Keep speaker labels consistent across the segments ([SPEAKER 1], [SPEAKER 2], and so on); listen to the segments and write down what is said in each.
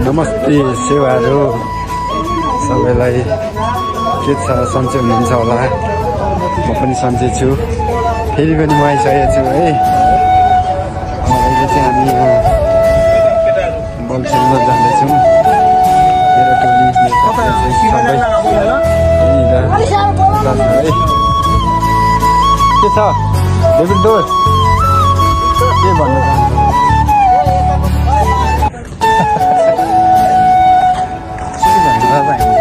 [SPEAKER 1] नमस्ते सेवाहरू सबैलाई के छ सन्चै हुनुहुन्छ होला म पनि सन्चै छु फेरि पनि म आइसकेको छु है अहिले चाहिँ हामी बल खेल्न जाँदैछौँ मेरो टोली सबै है के छ डेभिड डोर के भन्न चाहन्छ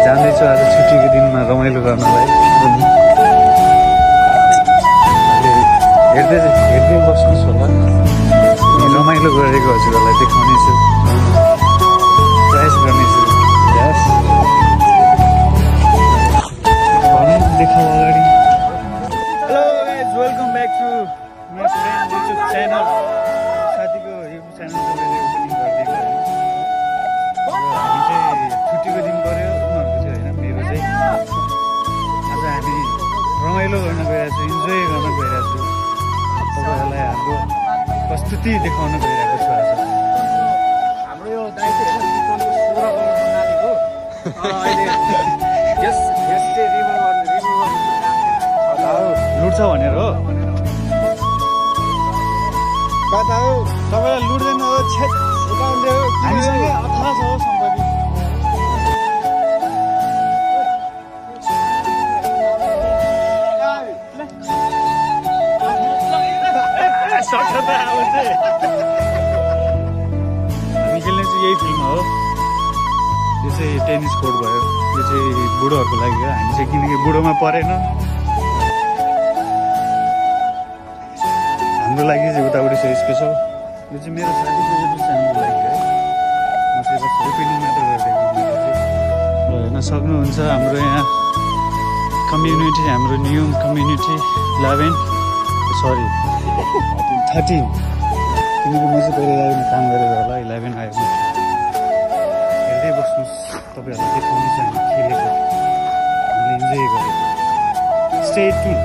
[SPEAKER 1] जाँदैछु आज छुट्टीको दिनमा रमाइलो गर्नलाई हेर्दै बस्नुहोस् होला रमाइलो गरेको हजुरहरूलाई देखाउनेछु प्रयास गर्नेछु देखाउ अगाडि hello guys welcome back to मेरो फ्रेन्ड युट्युब च्यानल साथीको युट्युब च्यानल तपाईँले ओपनिङ गरिदिएको हामी चाहिँ छुट्टीको दिन पऱ्यो आज हामी रमाइलो गर्न गइरहेको छु इन्जोय गर्न गइरहेको छु तपाईँहरूलाई हाम्रो प्रस्तुति देखाउन गइरहेको छु आज
[SPEAKER 2] हाम्रो यो
[SPEAKER 1] लुट्छ भनेर हो कता हो तपाईँलाई लुट्दैन हो हामीसँगै अथाह छ हो सम्पत्ति हामी खेल्ने चाहिँ यही फिल्म हो यो चाहिँ टेनिस कोर्ट भयो यो चाहिँ बुढोहरूको लागि हो हामी चाहिँ किनकि बुढोमा परेन हाम्रो लागि चाहिँ उतापट्टि छ स्पेसल यो चाहिँ मेरो साथीको युट्युब च्यानलको लागि है म चाहिँ बस ओपनिङ मात्र गरिदिएको र हेर्न सक्नुहुन्छ हाम्रो यहाँ कम्युनिटी हाम्रो न्यू कम्युनिटी 11 सरी 13 किनकि म चाहिँ पहिला 11 काम गरेको होला 11 आयो हेर्दै बस्नुहोस् तपाईँहरूलाई देखाउने चाहिँ हामी खेलेको हामीले इन्जोय गरेको स्टे ट्युन